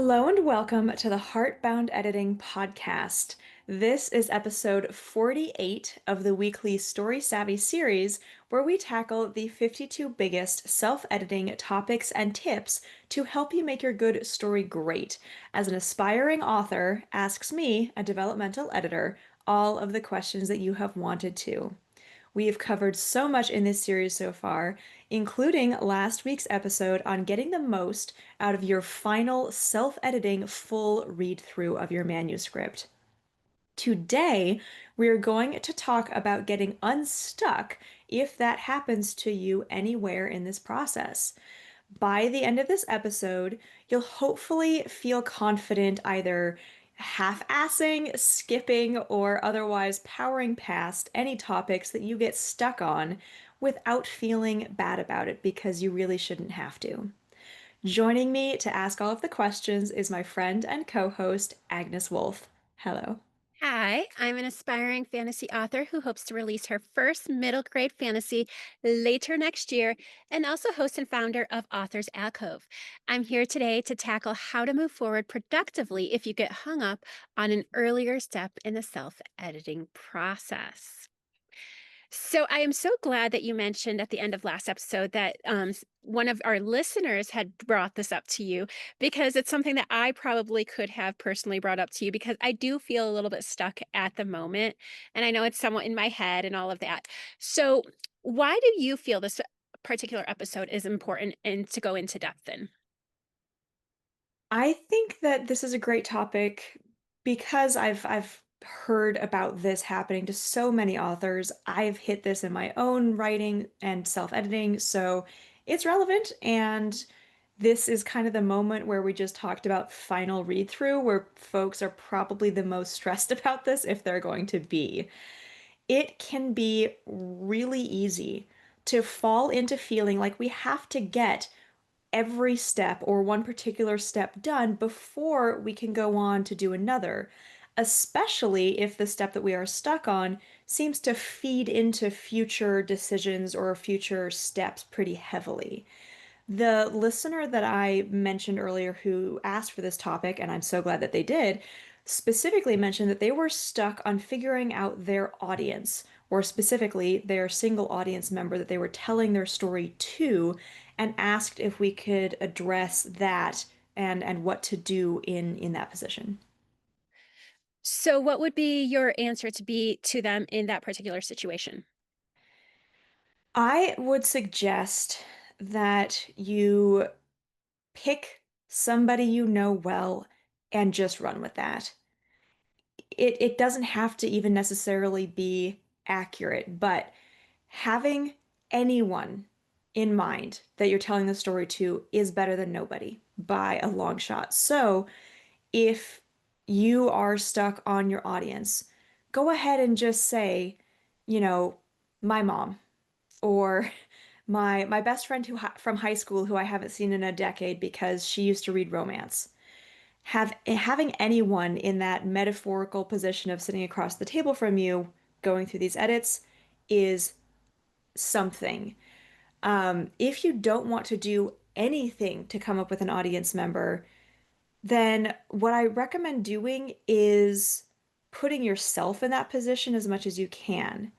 Hello and welcome to the Heartbound Editing Podcast. This is episode 48 of the weekly Story Savvy series, where we tackle the 52 biggest self-editing topics and tips to help you make your good story great, as an aspiring author asks me, a developmental editor, all of the questions that you have wanted to. We have covered so much in this series so far, including last week's episode on getting the most out of your final self-editing full read-through of your manuscript. Today, we're going to talk about getting unstuck if that happens to you anywhere in this process. By the end of this episode, you'll hopefully feel confident either half-assing, skipping, or otherwise powering past any topics that you get stuck on without feeling bad about it because you really shouldn't have to. Joining me to ask all of the questions is my friend and co-host, Agnes Wolfe. Hello. Hi, I'm an aspiring fantasy author who hopes to release her first middle grade fantasy later next year and also host and founder of Authors Alcove. I'm here today to tackle how to move forward productively if you get hung up on an earlier step in the self editing process. So I am so glad that you mentioned at the end of last episode that one of our listeners had brought this up to you because it's something that I probably could have personally brought up to you because I do feel a little bit stuck at the moment. And I know it's somewhat in my head and all of that. So, why do you feel this particular episode is important and to go into depth in? I think that this is a great topic because I've heard about this happening to so many authors. I've hit this in my own writing and self-editing, so it's relevant. And this is kind of the moment where we just talked about final read through, where folks are probably the most stressed about this if they're going to be. It can be really easy to fall into feeling like we have to get every step or one particular step done before we can go on to do another, especially if the step that we are stuck on seems to feed into future decisions or future steps pretty heavily. The listener that I mentioned earlier who asked for this topic, and I'm so glad that they did, specifically mentioned that they were stuck on figuring out their audience, or specifically their single audience member that they were telling their story to, and asked if we could address that and what to do in that position. So, what would be your answer to be to them in that particular situation? I would suggest that you pick somebody you know well and just run with that. It doesn't have to even necessarily be accurate, but having anyone in mind that you're telling the story to is better than nobody by a long shot. So if you are stuck on your audience, go ahead and just say, you know, my mom or my best friend from high school who I haven't seen in a decade because she used to read romance. Having anyone in that metaphorical position of sitting across the table from you going through these edits is something. If you don't want to do anything to come up with an audience member, then what I recommend doing is putting yourself in that position as much as you can.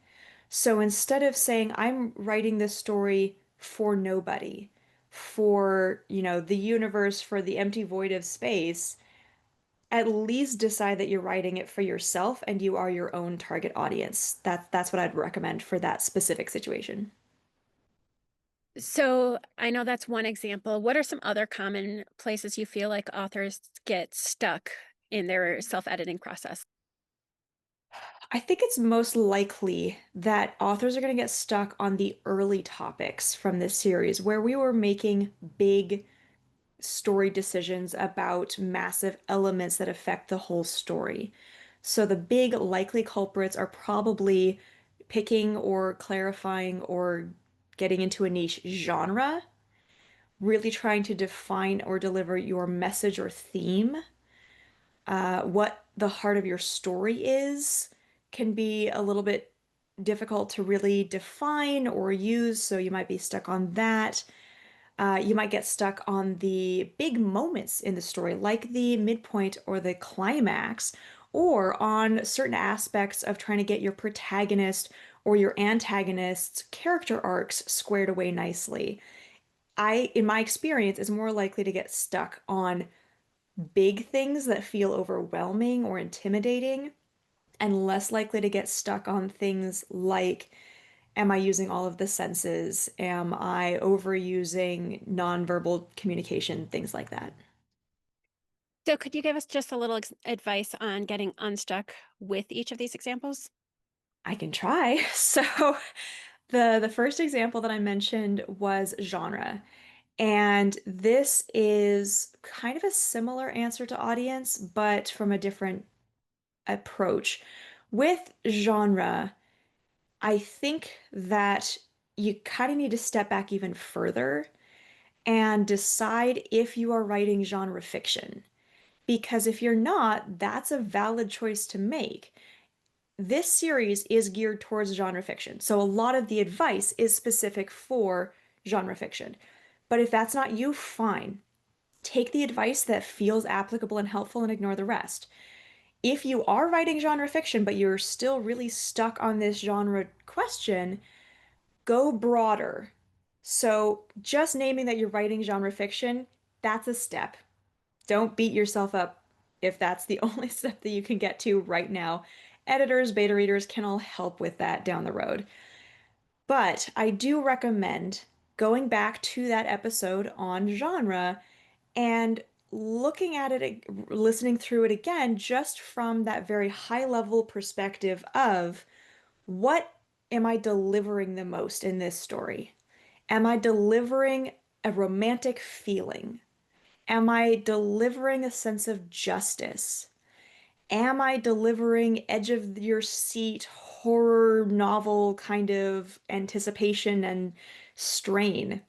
So instead of saying, I'm writing this story for nobody, for, the universe, for the empty void of space, at least decide that you're writing it for yourself and you are your own target audience. That's what I'd recommend for that specific situation. So I know that's one example. What are some other common places you feel like authors get stuck in their self-editing process? I think it's most likely that authors are going to get stuck on the early topics from this series where we were making big story decisions about massive elements that affect the whole story. So the big likely culprits are probably picking or clarifying or getting into a niche genre, really trying to define or deliver your message or theme. What the heart of your story is can be a little bit difficult to really define or use, so you might be stuck on that. You might get stuck on the big moments in the story, like the midpoint or the climax, or on certain aspects of trying to get your protagonist or your antagonist's character arcs squared away nicely. In my experience, is more likely to get stuck on big things that feel overwhelming or intimidating, and less likely to get stuck on things like, am I using all of the senses? Am I overusing nonverbal communication? Things like that. So, could you give us just a little advice on getting unstuck with each of these examples? I can try. So the first example that I mentioned was genre. And this is kind of a similar answer to audience, but from a different approach. With genre, I think that you kind of need to step back even further and decide if you are writing genre fiction. Because if you're not, that's a valid choice to make. This series is geared towards genre fiction, so a lot of the advice is specific for genre fiction. But if that's not you, fine. Take the advice that feels applicable and helpful and ignore the rest. If you are writing genre fiction, but you're still really stuck on this genre question, go broader. So just naming that you're writing genre fiction, that's a step. Don't beat yourself up if that's the only step that you can get to right now. Editors, beta readers can all help with that down the road. But I do recommend going back to that episode on genre and looking at it, listening through it again, just from that very high level perspective of what am I delivering the most in this story? Am I delivering a romantic feeling? Am I delivering a sense of justice? Am I delivering edge of your seat horror novel kind of anticipation and strain?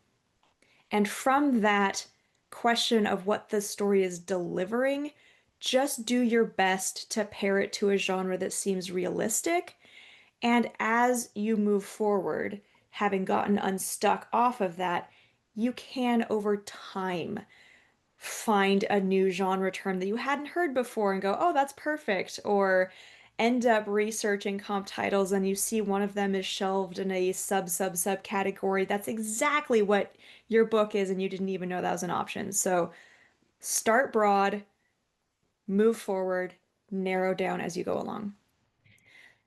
And from that question of what the story is delivering, just do your best to pair it to a genre that seems realistic. And as you move forward, having gotten unstuck off of that, you can over time find a new genre term that you hadn't heard before and go, oh, that's perfect. Or end up researching comp titles and you see one of them is shelved in a sub category. That's exactly what your book is, and you didn't even know that was an option. So start broad, move forward, narrow down as you go along.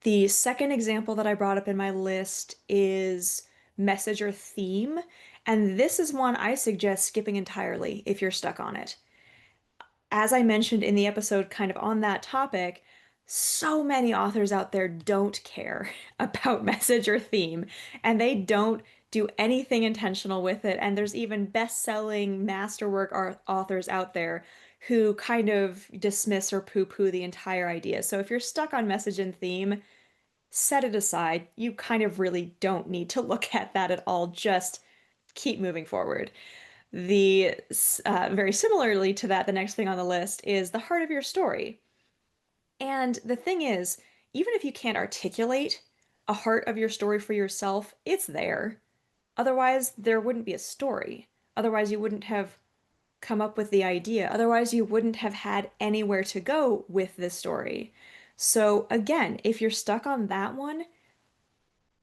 The second example that I brought up in my list is message or theme. And this is one I suggest skipping entirely if you're stuck on it. As I mentioned in the episode kind of on that topic, so many authors out there don't care about message or theme, and they don't do anything intentional with it. And there's even best-selling masterwork authors out there who kind of dismiss or poo-poo the entire idea. So if you're stuck on message and theme, set it aside. You kind of really don't need to look at that at all. Just keep moving forward. The Very similarly to that, the next thing on the list is the heart of your story. And the thing is, even if you can't articulate a heart of your story for yourself, it's there. Otherwise, there wouldn't be a story. Otherwise, you wouldn't have come up with the idea. Otherwise, you wouldn't have had anywhere to go with this story. So, again, if you're stuck on that one,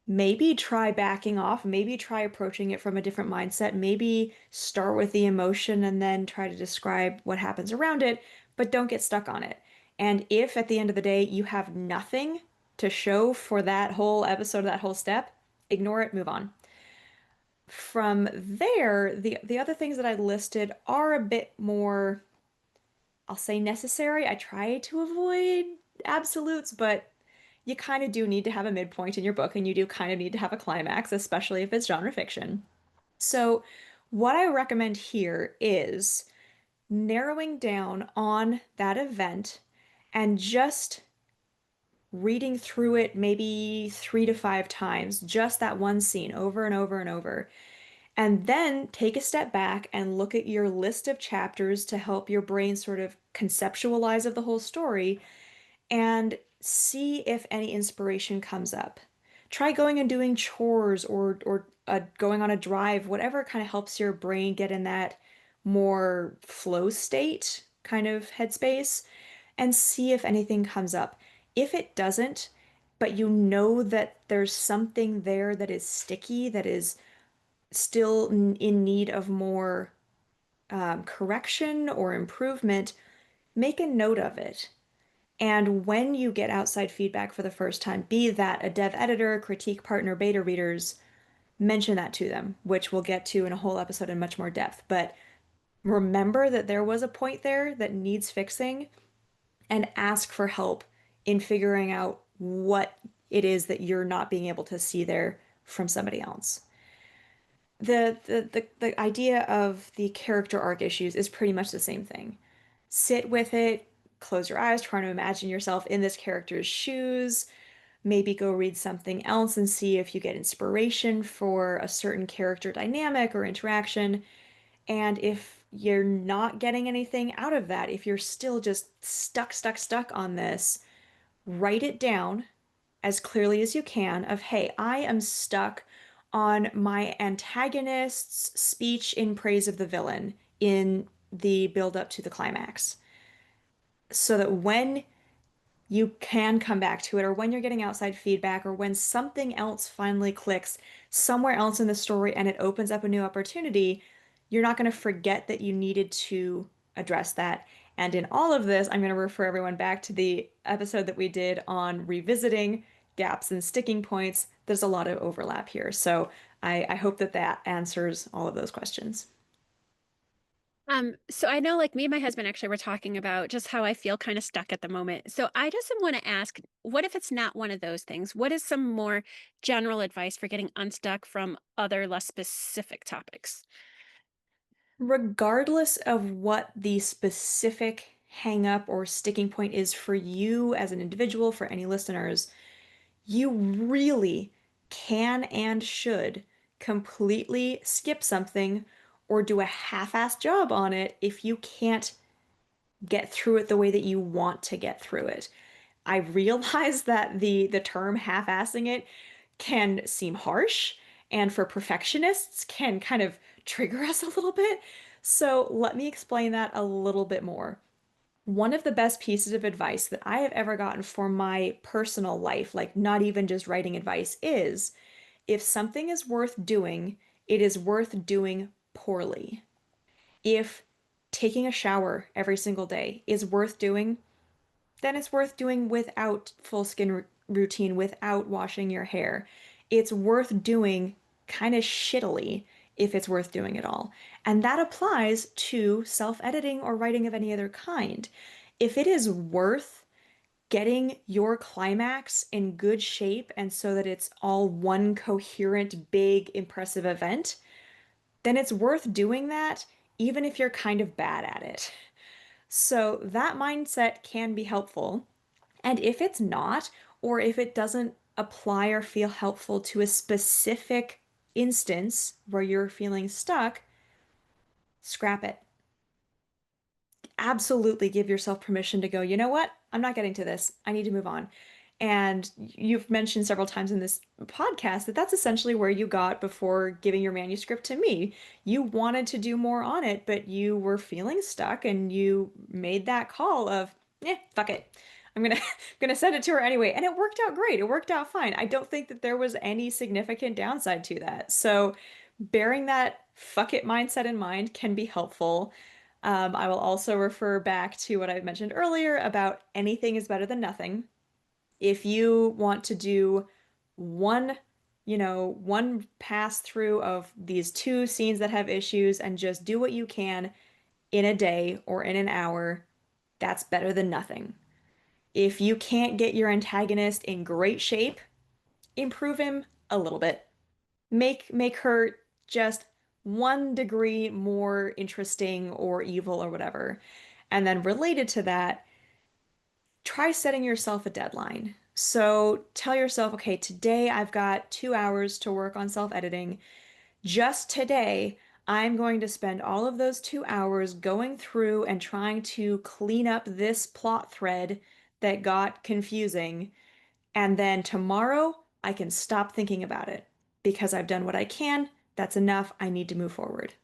maybe try backing off, maybe try approaching it from a different mindset, maybe start with the emotion and then try to describe what happens around it, but don't get stuck on it. And if at the end of the day you have nothing to show for that whole episode, that whole step, ignore it, move on. From there, the other things that I listed are a bit more, I'll say necessary. I try to avoid absolutes, but you kind of do need to have a midpoint in your book, and you do kind of need to have a climax, especially if it's genre fiction. So, what I recommend here is narrowing down on that event and just reading through it maybe 3 to 5 times, just that one scene over and over and over. And then take a step back and look at your list of chapters to help your brain sort of conceptualize of the whole story and see if any inspiration comes up. Try going and doing chores or going on a drive, whatever kind of helps your brain get in that more flow state kind of headspace, and see if anything comes up. If it doesn't, but you know that there's something there that is sticky, that is still in need of more correction or improvement, make a note of it. And when you get outside feedback for the first time, be that a dev editor, critique partner, beta readers, mention that to them, which we'll get to in a whole episode in much more depth. But remember that there was a point there that needs fixing and ask for help in figuring out what it is that you're not being able to see there from somebody else. The idea of the character arc issues is pretty much the same thing. Sit with it, close your eyes, try to imagine yourself in this character's shoes, maybe go read something else and see if you get inspiration for a certain character dynamic or interaction. And if you're not getting anything out of that, if you're still just stuck on this, write it down as clearly as you can of, hey, I am stuck on my antagonist's speech in praise of the villain in the build up to the climax. So that when you can come back to it, or when you're getting outside feedback, or when something else finally clicks somewhere else in the story and it opens up a new opportunity, you're not going to forget that you needed to address that. And in all of this, I'm going to refer everyone back to the episode that we did on revisiting gaps and sticking points. There's a lot of overlap here. So I hope that that answers all of those questions. So I know like me and my husband actually were talking about just how I feel kind of stuck at the moment. So I just want to ask, what if it's not one of those things? What is some more general advice for getting unstuck from other less specific topics? Regardless of what the specific hang up or sticking point is for you as an individual, for any listeners, you really can and should completely skip something or do a half-assed job on it if you can't get through it the way that you want to get through it. I realize that the term half-assing it can seem harsh and for perfectionists can kind of trigger us a little bit. So let me explain that a little bit more. One of the best pieces of advice that I have ever gotten for my personal life, like not even just writing advice, is if something is worth doing, it is worth doing poorly. If taking a shower every single day is worth doing, then it's worth doing without full skin routine, without washing your hair. It's worth doing kind of shittily if it's worth doing at all. And that applies to self-editing or writing of any other kind. If it is worth getting your climax in good shape and so that it's all one coherent, big, impressive event, then it's worth doing that even if you're kind of bad at it. So that mindset can be helpful. And if it's not, or if it doesn't apply or feel helpful to a specific instance where you're feeling stuck, scrap it. Absolutely give yourself permission to go, you know what? I'm not getting to this. I need to move on. And you've mentioned several times in this podcast that that's essentially where you got before giving your manuscript to me. You wanted to do more on it, but you were feeling stuck and you made that call of, fuck it. I'm gonna gonna send it to her anyway. And it worked out great. It worked out fine. I don't think that there was any significant downside to that. So bearing that fuck it mindset in mind can be helpful. I will also refer back to what I mentioned earlier about anything is better than nothing. If you want to do one, one pass through of these two scenes that have issues and just do what you can in a day or in an hour, that's better than nothing. If you can't get your antagonist in great shape, improve him a little bit. Make her just 1 degree more interesting or evil or whatever. And then related to that, try setting yourself a deadline. So tell yourself, okay, today I've got 2 hours to work on self-editing. Just today, I'm going to spend all of those 2 hours going through and trying to clean up this plot thread that got confusing. And then tomorrow, I can stop thinking about it because I've done what I can. That's enough. I need to move forward.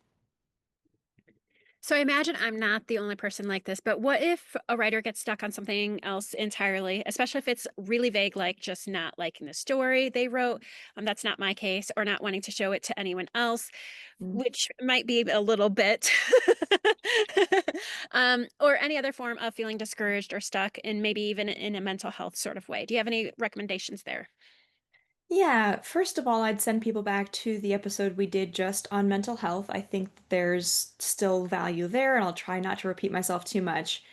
So I imagine I'm not the only person like this, but what if a writer gets stuck on something else entirely, especially if it's really vague, like just not liking the story they wrote? That's not my case, or not wanting to show it to anyone else, Mm. which might be a little bit, or any other form of feeling discouraged or stuck, and maybe even in a mental health sort of way. Do you have any recommendations there? Yeah, first of all, I'd send people back to the episode we did just on mental health. I think there's still value there, and I'll try not to repeat myself too much.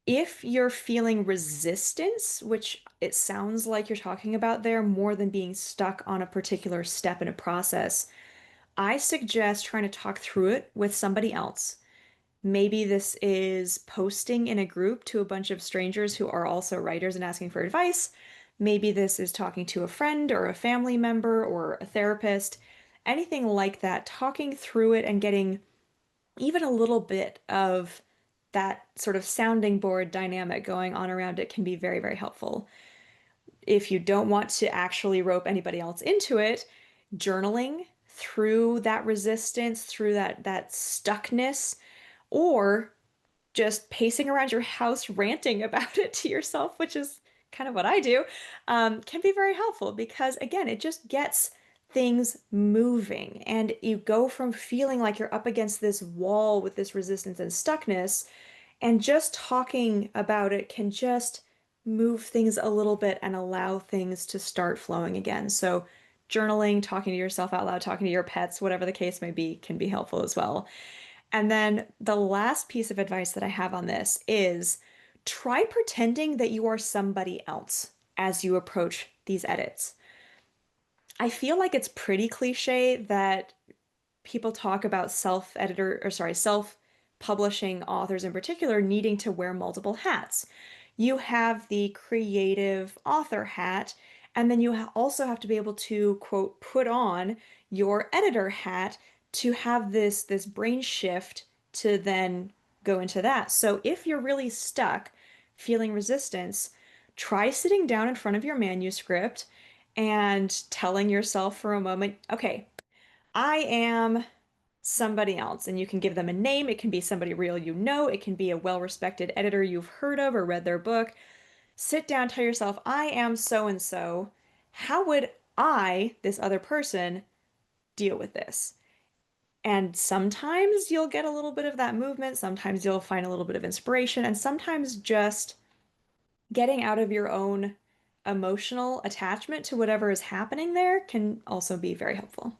If you're feeling resistance, which it sounds like you're talking about there, more than being stuck on a particular step in a process, I suggest trying to talk through it with somebody else. Maybe this is posting in a group to a bunch of strangers who are also writers and asking for advice. Maybe this is talking to a friend or a family member or a therapist. Anything like that, talking through it and getting even a little bit of that sort of sounding board dynamic going on around it can be very, very helpful. If you don't want to actually rope anybody else into it, journaling through that resistance, through that stuckness, or just pacing around your house ranting about it to yourself, which is kind of what I do, can be very helpful because, again, it just gets things moving. And you go from feeling like you're up against this wall with this resistance and stuckness, and just talking about it can just move things a little bit and allow things to start flowing again. So, journaling, talking to yourself out loud, talking to your pets, whatever the case may be, can be helpful as well. And then the last piece of advice that I have on this is try pretending that you are somebody else as you approach these edits. I feel like it's pretty cliche that people talk about self-editor or sorry, self-publishing authors in particular needing to wear multiple hats. You have the creative author hat, and then you also have to be able to, quote, put on your editor hat to have this brain shift to then go into that. So if you're really stuck, feeling resistance, try sitting down in front of your manuscript and telling yourself for a moment, okay, I am somebody else, and you can give them a name. It can be somebody real you know, it can be a well-respected editor you've heard of or read their book. Sit down, tell yourself, I am so and so. How would I, this other person, deal with this? And sometimes you'll get a little bit of that movement, sometimes you'll find a little bit of inspiration, and sometimes just getting out of your own emotional attachment to whatever is happening there can also be very helpful.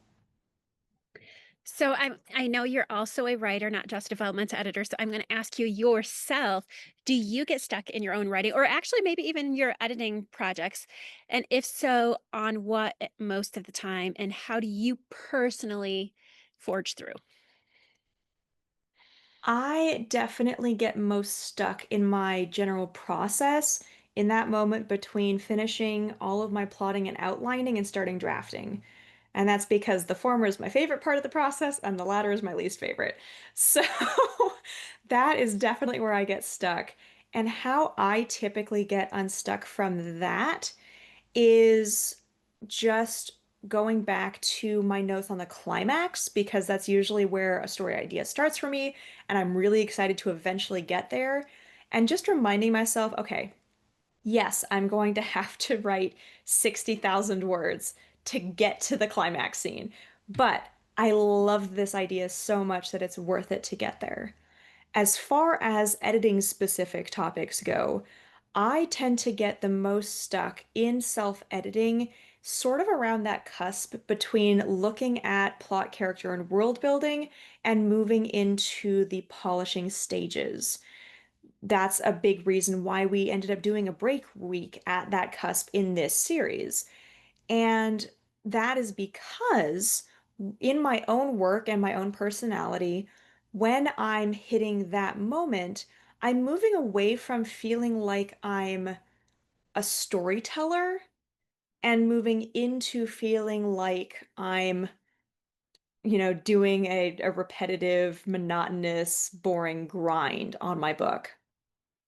So I know you're also a writer, not just a developmental editor. So I'm going to ask you yourself, do you get stuck in your own writing or actually maybe even your editing projects? And if so, on what most of the time and how do you personally forge through? I definitely get most stuck in my general process in that moment between finishing all of my plotting and outlining and starting drafting. And that's because the former is my favorite part of the process and the latter is my least favorite. So that is definitely where I get stuck. And how I typically get unstuck from that is just going back to my notes on the climax because that's usually where a story idea starts for me, and I'm really excited to eventually get there. And just reminding myself, okay, yes, I'm going to have to write 60,000 words to get to the climax scene, but I love this idea so much that it's worth it to get there. As far as editing specific topics go, I tend to get the most stuck in self-editing, sort of around that cusp between looking at plot, character, and world building and moving into the polishing stages. That's a big reason why we ended up doing a break week at that cusp in this series. And that is because in my own work and my own personality, when I'm hitting that moment, I'm moving away from feeling like I'm a storyteller and moving into feeling like I'm, doing a repetitive, monotonous, boring grind on my book.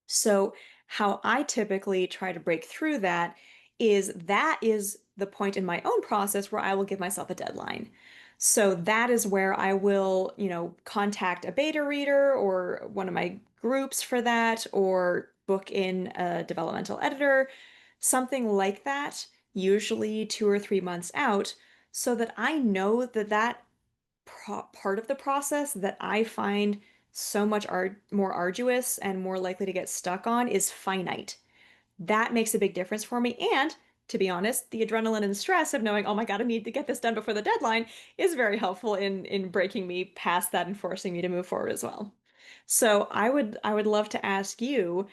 So, how I typically try to break through that is that is the point in my own process where I will give myself a deadline. So that is where I will, contact a beta reader or one of my groups for that, or book in a developmental editor, something like that, usually 2 or 3 months out, so that I know that part of the process that I find so much more arduous and more likely to get stuck on is finite. That makes a big difference for me. And to be honest, the adrenaline and stress of knowing, oh my God, I need to get this done before the deadline is very helpful in breaking me past that and forcing me to move forward as well. So I would love to ask you,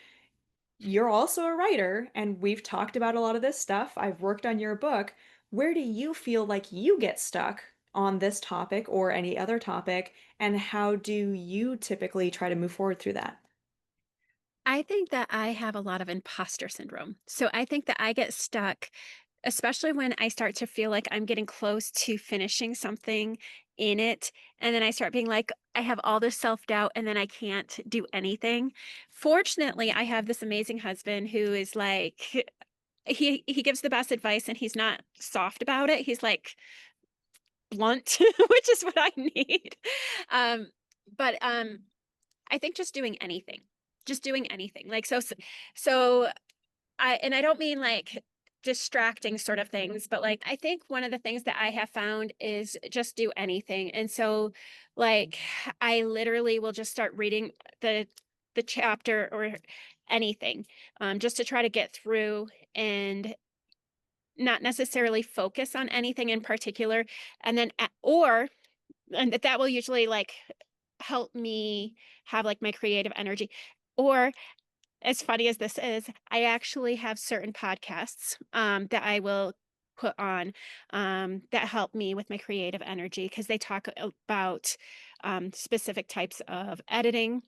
you're also a writer, and we've talked about a lot of this stuff. I've worked on your book. Where do you feel like you get stuck on this topic or any other topic, and how do you typically try to move forward through that? I think that I have a lot of imposter syndrome. So I think that I get stuck, especially when I start to feel like I'm getting close to finishing something in it. And then I start being like, I have all this self doubt and then I can't do anything. Fortunately, I have this amazing husband who is like, he gives the best advice and he's not soft about it. He's like blunt, which is what I need. Um, but I think just doing anything. So I don't mean like distracting sort of things, but like I think one of the things that I have found is just do anything. And so like I literally will just start reading the the chapter or anything just to try to get through and not necessarily focus on anything in particular and then or and that will usually like help me have like my creative energy. Or as funny as this is, I actually have certain podcasts that I will put on that help me with my creative energy because they talk about specific types of editing,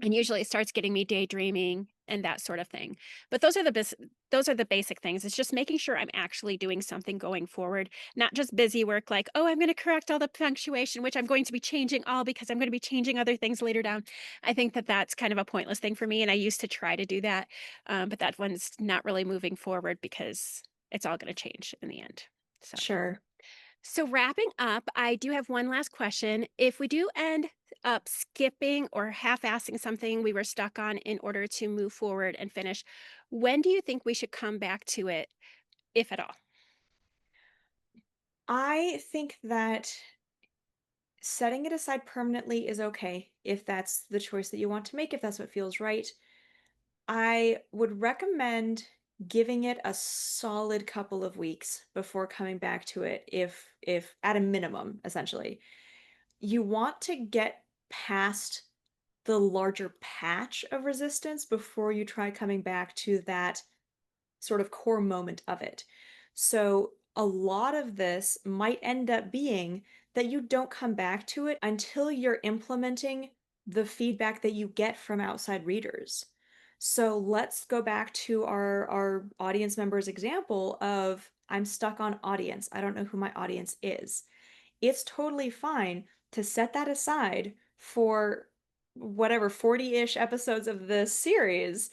and usually it starts getting me daydreaming and that sort of thing. But those are the basic things. It's just making sure I'm actually doing something going forward, not just busy work like, oh, I'm going to correct all the punctuation, which I'm going to be changing all because I'm going to be changing other things later down. I think that that's kind of a pointless thing for me, and I used to try to do that, but that one's not really moving forward because it's all going to change in the end. So. Sure. So, wrapping up, I do have one last question. If we do end up skipping or half assing something we were stuck on in order to move forward and finish, when do you think we should come back to it, if at all? I think that setting it aside permanently is okay if that's the choice that you want to make, if that's what feels right. I would recommend giving it a solid couple of weeks before coming back to it, if at a minimum, essentially. You want to get past the larger patch of resistance before you try coming back to that sort of core moment of it. So a lot of this might end up being that you don't come back to it until you're implementing the feedback that you get from outside readers. So let's go back to our audience members example of I'm stuck on audience. I don't know who my audience is. It's totally fine to set that aside for whatever 40-ish episodes of the series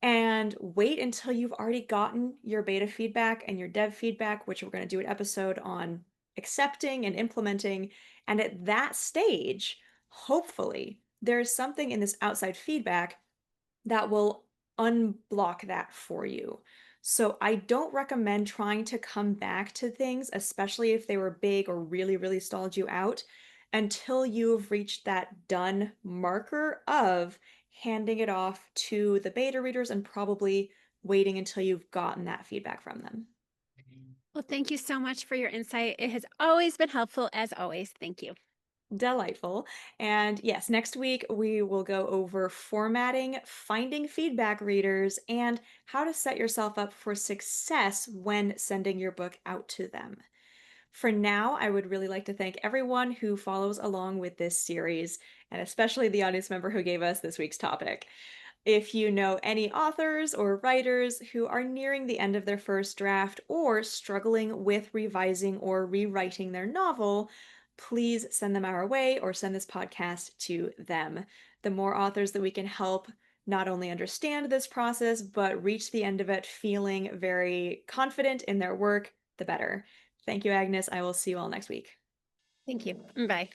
and wait until you've already gotten your beta feedback and your dev feedback, which we're going to do an episode on accepting and implementing. And at that stage, hopefully, there's something in this outside feedback that will unblock that for you. So I don't recommend trying to come back to things, especially if they were big or really, really stalled you out, until you've reached that done marker of handing it off to the beta readers and probably waiting until you've gotten that feedback from them. Well, thank you so much for your insight. It has always been helpful, as always. Thank you. Delightful. And yes, next week we will go over formatting, finding feedback readers, and how to set yourself up for success when sending your book out to them. For now, I would really like to thank everyone who follows along with this series, and especially the audience member who gave us this week's topic. If you know any authors or writers who are nearing the end of their first draft or struggling with revising or rewriting their novel, please send them our way or send this podcast to them. The more authors that we can help not only understand this process, but reach the end of it feeling very confident in their work, the better. Thank you, Agnes. I will see you all next week. Thank you. Bye.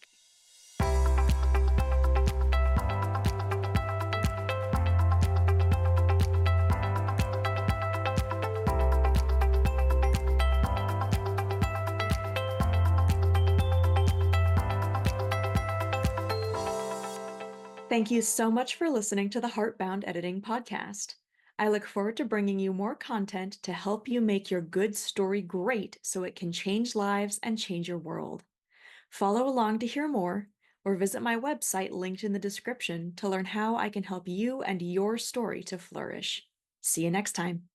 Thank you so much for listening to the Heartbound Editing Podcast. I look forward to bringing you more content to help you make your good story great so it can change lives and change your world. Follow along to hear more, or visit my website linked in the description to learn how I can help you and your story to flourish. See you next time.